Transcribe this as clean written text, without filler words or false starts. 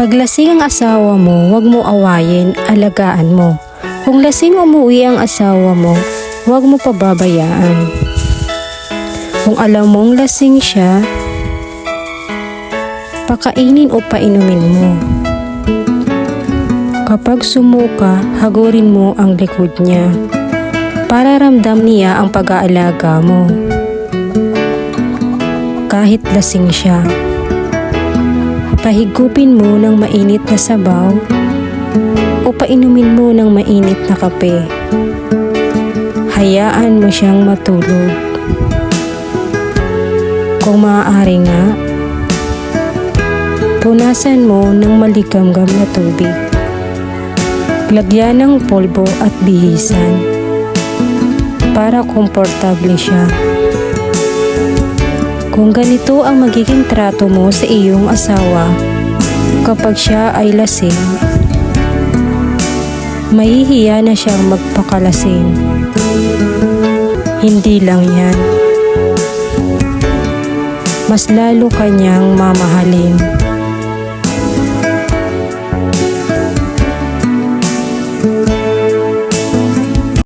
Pag lasing ang asawa mo, huwag mo awayin, alagaan mo. Kung lasing umuwi ang asawa mo, huwag mo pababayaan. Kung alam mong lasing siya, pakainin o painumin mo. Kapag sumuka, hagurin mo ang likod niya para ramdam niya ang pag-aalaga mo. Kahit lasing siya, pahigupin mo ng mainit na sabaw o painumin mo ng mainit na kape. Hayaan mo siyang matulog. Kung maaari nga, punasan mo ng maligamgam na tubig. Lagyan ng polvo at bihisan para komportable siya. Kung ganito ang magiging trato mo sa iyong asawa kapag siya ay lasing, mahihiya na siyang magpakalasing. Hindi lang yan, mas lalo kanyang mamahalin.